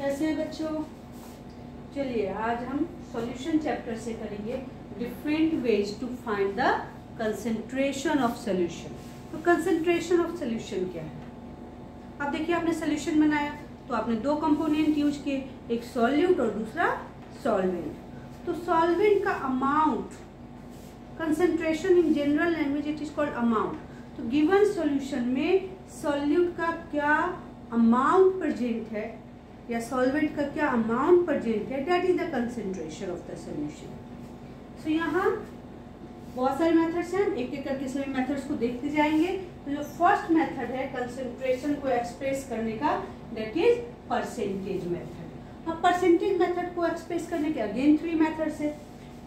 कैसे हैं बच्चों? चलिए आज हम सॉल्यूशन चैप्टर से करेंगे different ways to find the concentration of solution. तो कंसंट्रेशन ऑफ सॉल्यूशन क्या है? अब देखिए, आपने सॉल्यूशन बनाया तो आपने दो कंपोनेंट यूज किए, एक सॉल्यूट और दूसरा सॉल्वेंट। तो सॉल्वेंट का amount, concentration in general language it is called amount. तो गिवन सॉल्यूशन में सॉल्यूट का क्या अमाउंट प्रेजेंट है या सॉल्वेंट का क्या अमाउंट प्रेजेंट है, that is the concentration of the solution. So यहाँ बहुत सारे मेथड्स हैं, एक एक करके सभी मेथड्स को देखते जाएंगे। तो जो फर्स्ट मेथड है कंसंट्रेशन को एक्सप्रेस करने का, दैट इज परसेंटेज मेथड। अब परसेंटेज मेथड को एक्सप्रेस करने के अगेन थ्री मेथड्स है।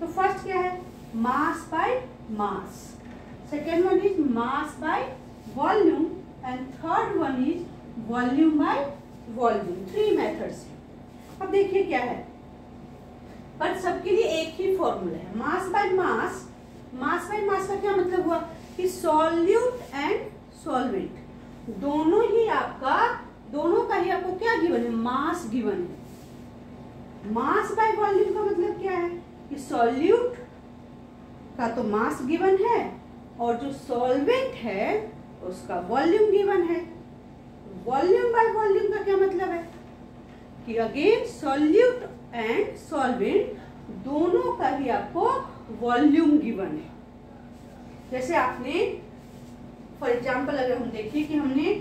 तो फर्स्ट क्या है? Mass by mass, second one is mass by volume and third one is volume by volume. Three methods है। अब देखिए क्या है, पर सबके लिए एक ही फॉर्मूला है, mass by mass. Mass by mass का क्या मतलब हुआ कि सॉल्यूट एंड सॉल्वेंट दोनों का ही आपको क्या गिवन है? मास गिवन है। मास बाय वॉल्यूम का मतलब क्या है कि सॉल्यूट का तो मास गिवन है और जो सॉल्वेंट है उसका वॉल्यूम गिवन है। वॉल्यूम बाय वॉल्यूम का क्या मतलब है कि अगेन सॉल्यूट एंड सॉल्वेंट दोनों का ही आपको वॉल्यूम गिवन है। जैसे आपने फॉर एग्जांपल अगर हम देखें कि हमने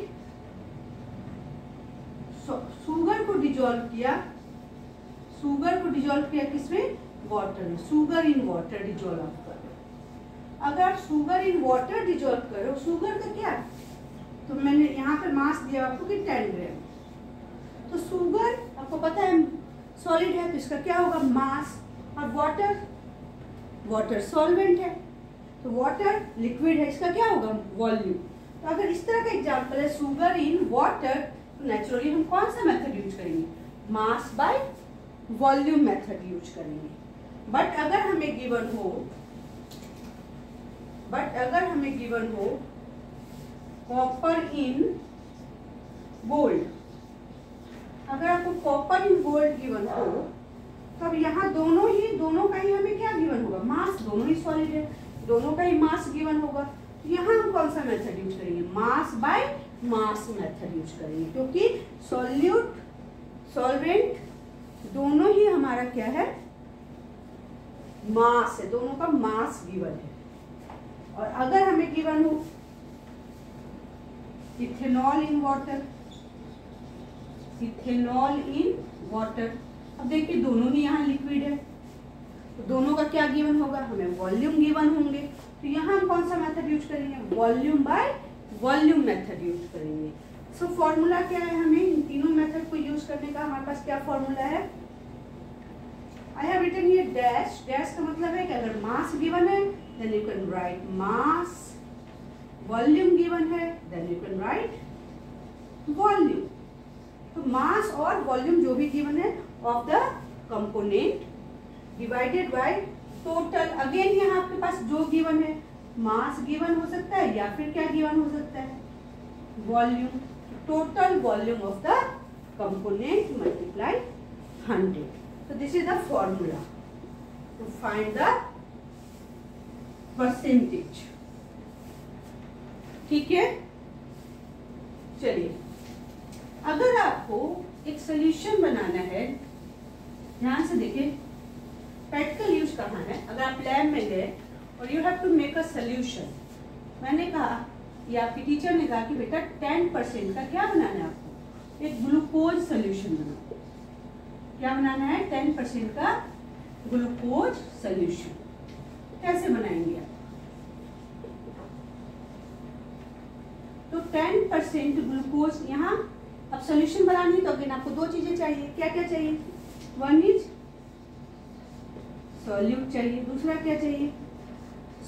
शुगर को डिजोल्व किया किसमें? वाटर में। शुगर इन वाटर डिजोल्व करो। अगर आप शुगर इन वाटर डिजोल्व करो, शुगर का क्या, तो मैंने यहाँ पे मास दिया आपको कि 10 ग्राम। तो शुगर आपको पता है सॉलिड है तो इसका क्या होगा? मास। और वाटर सॉल्वेंट है तो वाटर लिक्विड है, इसका क्या होगा? वॉल्यूम। तो अगर इस तरह का एग्जांपल है शुगर इन वाटर, तो नेचुरली हम कौन सा मेथड यूज करेंगे? Mass by volume method use करेंगे। बट अगर हमें गिवन हो कॉपर इन गोल्ड, अगर आपको कॉपर इन गोल्ड गिवन हो तब यहाँ दोनों का ही हमें क्या गिवन होगा? मास। दोनों ही सॉलिड है, दोनों का ही मास गिवन होगा। तो यहाँ हम कौन सा मेथड यूज करेंगे? Mass by mass method use करेंगे, क्योंकि सॉल्यूट सॉल्वेंट दोनों ही हमारा क्या है? मास है, दोनों का मास गिवन है। और अगर हमें गिवन हो इथेनॉल इन वाटर, अब देखिए दोनों ही यहाँ लिक्विड है तो दोनों का क्या गिवन होगा? हमें वॉल्यूम गिवन होंगे। तो यहाँ हम कौन सा मेथड यूज करेंगे? Volume by volume method use करेंगे। सो फॉर्मूला क्या है हमें इन तीनों मेथड को यूज करने का? हमारे पास क्या फॉर्मूला है? I have written here dash. Dash का मतलब है कि अगर मास गिवन है then you can write mass, volume given है then you can write volume. तो मास और वॉल्यूम जो भी गिवन है of the component divided by total. Again यहाँ आपके पास जो गिवन है मास गिवन हो सकता है या फिर क्या गिवन हो सकता है? Volume. Total volume of the component multiply 100। So this is the formula to find the percentage. ठीक है, चलिए अगर आपको एक सोल्यूशन बनाना है, ध्यान से देखिए प्रैक्टिकल यूज कहाँ है। अगर आप लैब में गए और you have to make a solution, मैंने कहा या आपकी टीचर ने कहा कि बेटा 10% का क्या बनाना है आपको? एक ग्लूकोज सोल्यूशन बनाना। क्या बनाना है? 10% का ग्लूकोज सोल्यूशन। कैसे बनाएंगे आप? तो 10% ग्लूकोज, यहाँ अब सोल्यूशन बनानी तो अगेन आपको दो चीजें चाहिए। क्या क्या चाहिए? वन इज सॉल्यूट चाहिए, दूसरा क्या चाहिए?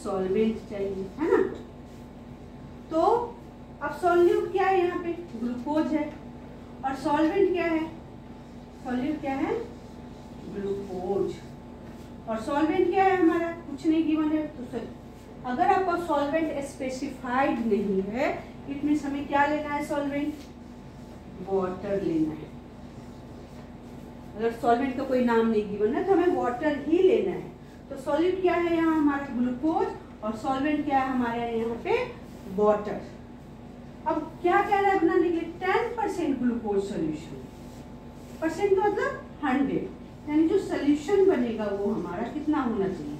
सॉल्वेंट चाहिए, है ना। तो अब सॉल्यूट क्या है? यहाँ पे ग्लूकोज है और सॉल्वेंट क्या है? सॉल्यूट क्या है? ग्लूकोज। और सॉल्वेंट क्या है हमारा? कुछ नहीं गिवन है। तो अगर आपका सॉल्वेंट स्पेसिफाइड नहीं है, इट मीन्स हमें क्या लेना है? सॉल्वेंट वाटर लेना है। अगर सॉल्वेंट का कोई नाम नहीं गिवन है तो हमें वाटर ही लेना है। तो सॉल्यूट क्या है यहाँ हमारा ग्लूकोज और सॉल्वेंट क्या है हमारे यहाँ पे वाटर। अब क्या कह रहा है बनाने के लिए 10% ग्लूकोज सोल्यूशन, परसेंट का मतलब 100, यानी जो सोल्यूशन बनेगा वो हमारा कितना होना चाहिए,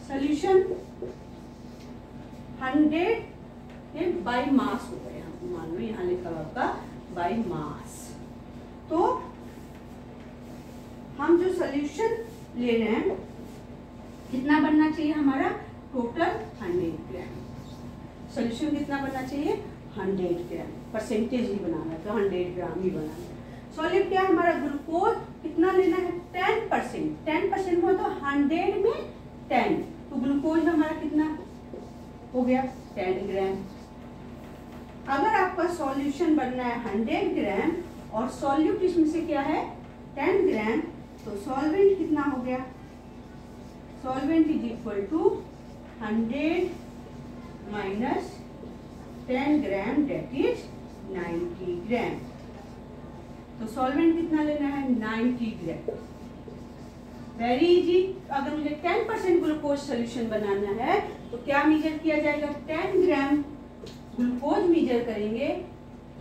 सोल्यूशन 100 ये बाय मास हो गया, मान लो यहाँ लिखा हुआ आपका बाय मास। तो हम जो सोल्यूशन ले रहे हैं कितना बनना चाहिए हमारा, टोटल 100 ग्राम। सोल्यूशन कितना बनना चाहिए 100 ग्राम, परसेंटेज ही बनाना है तो 100 ग्राम ही बनाना है। सॉल्यूट क्या है हमारा ग्लूकोज कितना लेना है 10%, 10% हुआ तो 100 में 10, तो ग्लूकोज हमारा कितना हो गया 10 ग्राम। अगर आपका सॉल्यूशन बनना है 100 ग्राम और सॉल्यूट इसमें से क्या है 10 ग्राम, तो सॉल्वेंट कितना हो गया, solvent is equal to 100 minus 10 gram that is 90 gram. तो सॉल्वेंट कितना लेना है 90 ग्राम। Very easy. अगर मुझे 10% ग्लूकोज सोल्यूशन बनाना है तो क्या मेजर किया जाएगा, 10 ग्राम ग्लूकोज मेजर करेंगे,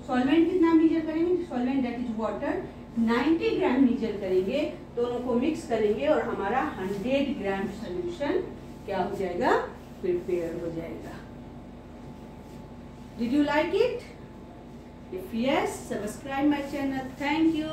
सॉल्वेंट कितना मेजर करेंगे, solvent that is water 90 gram measure करेंगे, दोनों को मिक्स करेंगे और हमारा 100 ग्राम सोल्यूशन क्या हो जाएगा, प्रिपेयर हो जाएगा। Did you like it? If yes, subscribe my channel. Thank you.